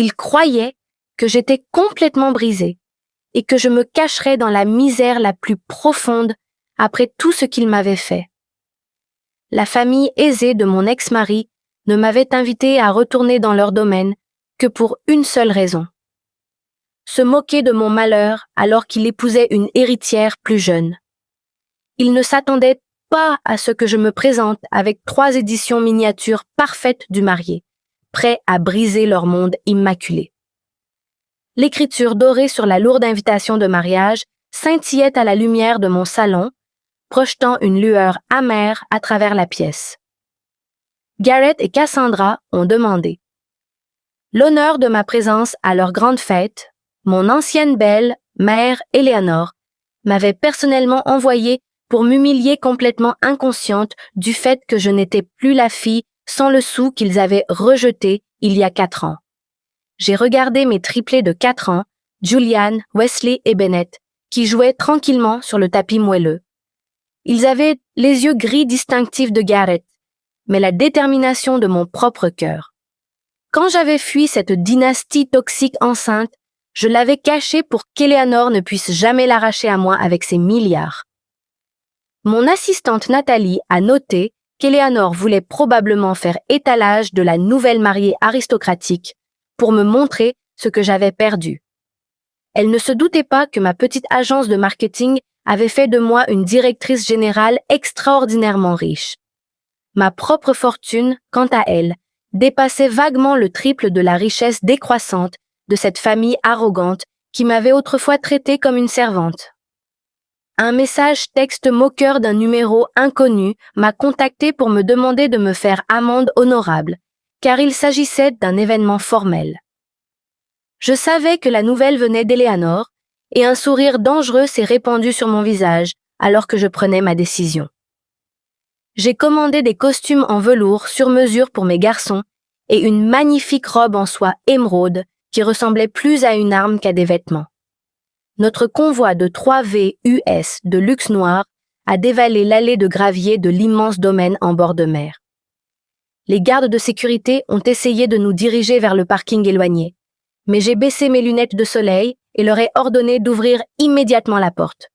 Ils croyaient que j'étais complètement brisée et que je me cacherais dans la misère la plus profonde après tout ce qu'ils m'avaient fait. La famille aisée de mon ex-mari ne m'avait invité à retourner dans leur domaine que pour une seule raison. Se moquer de mon malheur alors qu'il épousait une héritière plus jeune. Il ne s'attendait pas à ce que je me présente avec 3 éditions miniatures parfaites du marié, prêts à briser leur monde immaculé. L'écriture dorée sur la lourde invitation de mariage scintillait à la lumière de mon salon, projetant une lueur amère à travers la pièce. Garrett et Cassandra ont demandé. L'honneur de ma présence à leur grande fête, mon ancienne belle, mère Eleanor, m'avait personnellement envoyé pour m'humilier complètement inconsciente du fait que je n'étais plus la fille sans le sou qu'ils avaient rejeté il y a 4 ans. J'ai regardé mes triplés de 4 ans, Julian, Wesley et Bennett, qui jouaient tranquillement sur le tapis moelleux. Ils avaient les yeux gris distinctifs de Garrett, mais la détermination de mon propre cœur. Quand j'avais fui cette dynastie toxique enceinte, je l'avais cachée pour qu'Eleanor ne puisse jamais l'arracher à moi avec ses milliards. Mon assistante Nathalie a noté qu'Eleanor voulait probablement faire étalage de la nouvelle mariée aristocratique pour me montrer ce que j'avais perdu. Elle ne se doutait pas que ma petite agence de marketing avait fait de moi une directrice générale extraordinairement riche. Ma propre fortune, quant à elle, dépassait vaguement le triple de la richesse décroissante de cette famille arrogante qui m'avait autrefois traitée comme une servante. Un message texte moqueur d'un numéro inconnu m'a contacté pour me demander de me faire amende honorable, car il s'agissait d'un événement formel. Je savais que la nouvelle venait d'Eleanor, et un sourire dangereux s'est répandu sur mon visage alors que je prenais ma décision. J'ai commandé des costumes en velours sur mesure pour mes garçons et une magnifique robe en soie émeraude qui ressemblait plus à une arme qu'à des vêtements. Notre convoi de 3 VUS de luxe noir a dévalé l'allée de gravier de l'immense domaine en bord de mer. Les gardes de sécurité ont essayé de nous diriger vers le parking éloigné, mais j'ai baissé mes lunettes de soleil et leur ai ordonné d'ouvrir immédiatement la porte.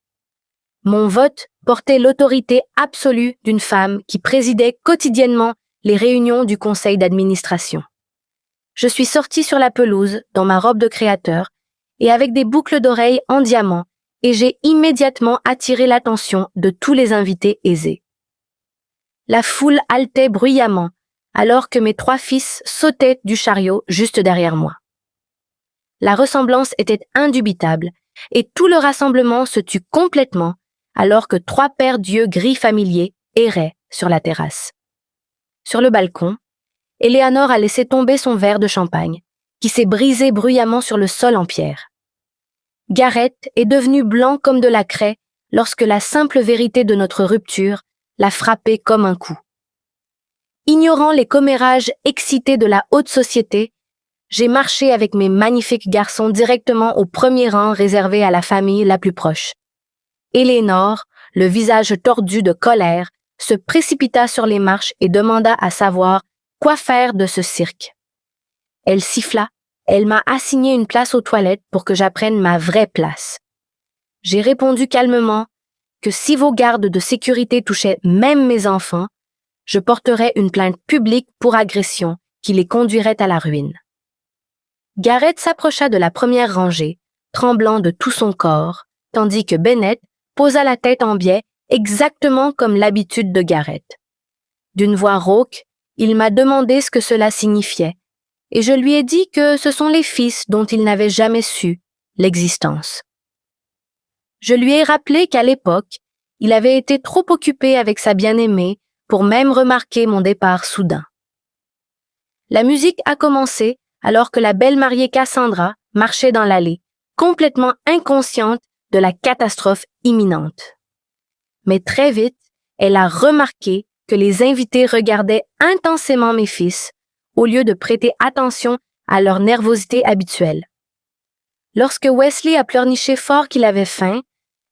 Mon vote portait l'autorité absolue d'une femme qui présidait quotidiennement les réunions du conseil d'administration. Je suis sortie sur la pelouse dans ma robe de créateur et avec des boucles d'oreilles en diamant et j'ai immédiatement attiré l'attention de tous les invités aisés. La foule haletait bruyamment alors que mes 3 fils sautaient du chariot juste derrière moi. La ressemblance était indubitable et tout le rassemblement se tut complètement alors que 3 paires d'yeux gris familiers erraient sur la terrasse. Sur le balcon, Eleanor a laissé tomber son verre de champagne, qui s'est brisé bruyamment sur le sol en pierre. Garrett est devenu blanc comme de la craie lorsque la simple vérité de notre rupture l'a frappé comme un coup. Ignorant les commérages excités de la haute société, j'ai marché avec mes magnifiques garçons directement au premier rang réservé à la famille la plus proche. Eleanor, le visage tordu de colère, se précipita sur les marches et demanda à savoir quoi faire de ce cirque. Elle siffla, elle m'a assigné une place aux toilettes pour que j'apprenne ma vraie place. J'ai répondu calmement que si vos gardes de sécurité touchaient même mes enfants, je porterais une plainte publique pour agression qui les conduirait à la ruine. Garrett s'approcha de la première rangée, tremblant de tout son corps, tandis que Bennett posa la tête en biais exactement comme l'habitude de Garrett. D'une voix rauque, il m'a demandé ce que cela signifiait, et je lui ai dit que ce sont les fils dont il n'avait jamais su l'existence. Je lui ai rappelé qu'à l'époque, il avait été trop occupé avec sa bien-aimée pour même remarquer mon départ soudain. La musique a commencé alors que la belle mariée Cassandra marchait dans l'allée, complètement inconsciente de la catastrophe imminente. Mais très vite, elle a remarqué que les invités regardaient intensément mes fils, au lieu de prêter attention à leur nervosité habituelle. Lorsque Wesley a pleurniché fort qu'il avait faim,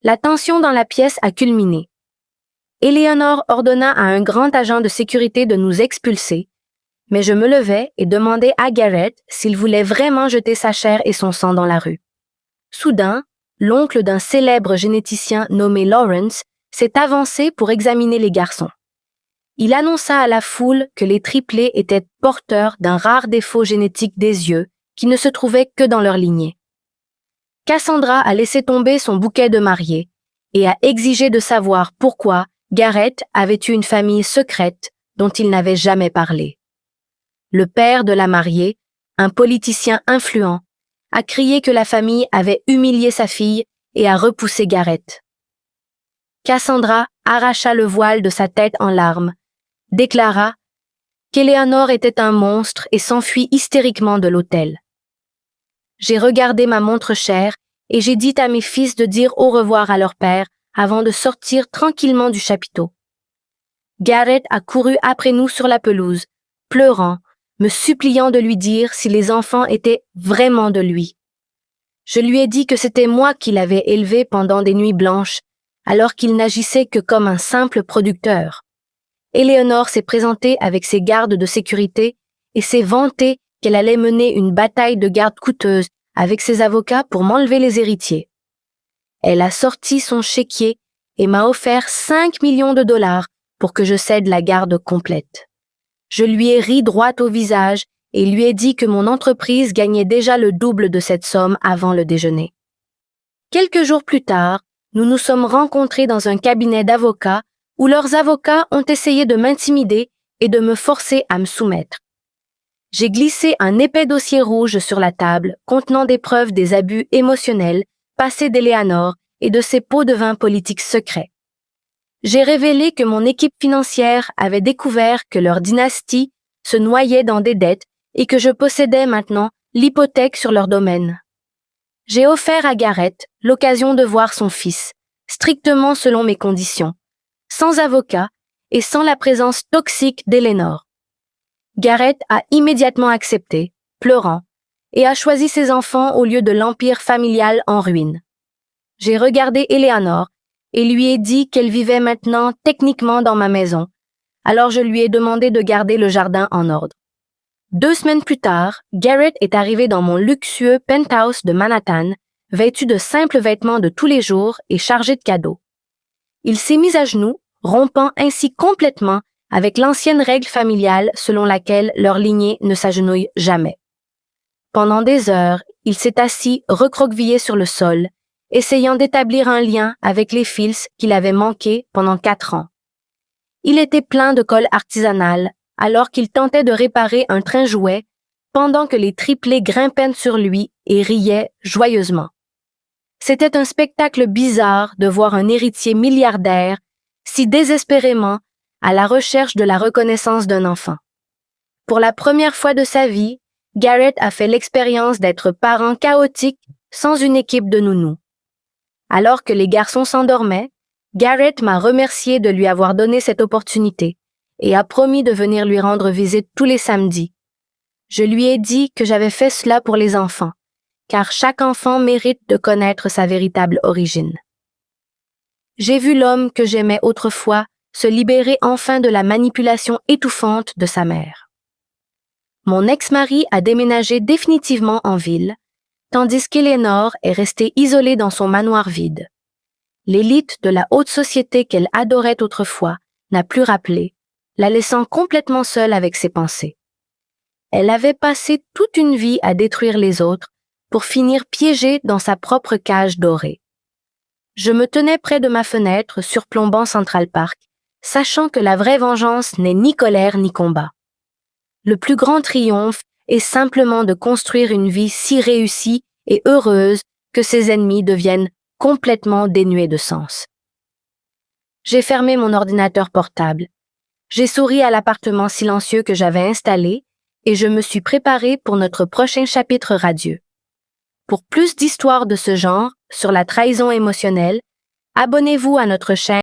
la tension dans la pièce a culminé. Eleanor ordonna à un grand agent de sécurité de nous expulser, mais je me levai et demandai à Garrett s'il voulait vraiment jeter sa chair et son sang dans la rue. Soudain, l'oncle d'un célèbre généticien nommé Lawrence s'est avancé pour examiner les garçons. Il annonça à la foule que les triplés étaient porteurs d'un rare défaut génétique des yeux qui ne se trouvait que dans leur lignée. Cassandra a laissé tomber son bouquet de mariée et a exigé de savoir pourquoi Garrett avait eu une famille secrète dont il n'avait jamais parlé. Le père de la mariée, un politicien influent, a crié que la famille avait humilié sa fille et a repoussé Garrett. Cassandra arracha le voile de sa tête en larmes, déclara qu'Eleanor était un monstre et s'enfuit hystériquement de l'hôtel. J'ai regardé ma montre chère et j'ai dit à mes fils de dire au revoir à leur père avant de sortir tranquillement du chapiteau. Garrett a couru après nous sur la pelouse, pleurant, me suppliant de lui dire si les enfants étaient vraiment de lui. Je lui ai dit que c'était moi qui l'avais élevé pendant des nuits blanches, alors qu'il n'agissait que comme un simple producteur. Eleanor s'est présentée avec ses gardes de sécurité et s'est vantée qu'elle allait mener une bataille de garde coûteuse avec ses avocats pour m'enlever les héritiers. Elle a sorti son chéquier et m'a offert 5 millions de dollars pour que je cède la garde complète. Je lui ai ri droit au visage et lui ai dit que mon entreprise gagnait déjà le double de cette somme avant le déjeuner. Quelques jours plus tard, nous nous sommes rencontrés dans un cabinet d'avocats où leurs avocats ont essayé de m'intimider et de me forcer à me soumettre. J'ai glissé un épais dossier rouge sur la table contenant des preuves des abus émotionnels passés d'Eleanor et de ses pots de vin politiques secrets. J'ai révélé que mon équipe financière avait découvert que leur dynastie se noyait dans des dettes et que je possédais maintenant l'hypothèque sur leur domaine. J'ai offert à Garrett l'occasion de voir son fils, strictement selon mes conditions, sans avocat et sans la présence toxique d'Eleanor. Garrett a immédiatement accepté, pleurant, et a choisi ses enfants au lieu de l'empire familial en ruine. J'ai regardé Eleanor et lui ai dit qu'elle vivait maintenant techniquement dans ma maison, alors je lui ai demandé de garder le jardin en ordre. 2 semaines plus tard, Garrett est arrivé dans mon luxueux penthouse de Manhattan, vêtu de simples vêtements de tous les jours et chargé de cadeaux. Il s'est mis à genoux, rompant ainsi complètement avec l'ancienne règle familiale selon laquelle leur lignée ne s'agenouille jamais. Pendant des heures, il s'est assis recroquevillé sur le sol, essayant d'établir un lien avec les fils qu'il avait manqués pendant 4 ans. Il était plein de colle artisanale, alors qu'il tentait de réparer un train jouet, pendant que les triplés grimpaient sur lui et riaient joyeusement. C'était un spectacle bizarre de voir un héritier milliardaire si désespérément à la recherche de la reconnaissance d'un enfant. Pour la première fois de sa vie, Garrett a fait l'expérience d'être parent chaotique sans une équipe de nounous. Alors que les garçons s'endormaient, Garrett m'a remercié de lui avoir donné cette opportunité et a promis de venir lui rendre visite tous les samedis. Je lui ai dit que j'avais fait cela pour les enfants, car chaque enfant mérite de connaître sa véritable origine. J'ai vu l'homme que j'aimais autrefois se libérer enfin de la manipulation étouffante de sa mère. Mon ex-mari a déménagé définitivement en ville, tandis qu'Eleanor est restée isolée dans son manoir vide. L'élite de la haute société qu'elle adorait autrefois n'a plus rappelé, la laissant complètement seule avec ses pensées. Elle avait passé toute une vie à détruire les autres pour finir piégée dans sa propre cage dorée. Je me tenais près de ma fenêtre surplombant Central Park, sachant que la vraie vengeance n'est ni colère ni combat. Le plus grand triomphe est simplement de construire une vie si réussie et heureuse que ses ennemis deviennent complètement dénués de sens. J'ai fermé mon ordinateur portable. J'ai souri à l'appartement silencieux que j'avais installé et je me suis préparé pour notre prochain chapitre radieux. Pour plus d'histoires de ce genre sur la trahison émotionnelle, abonnez-vous à notre chaîne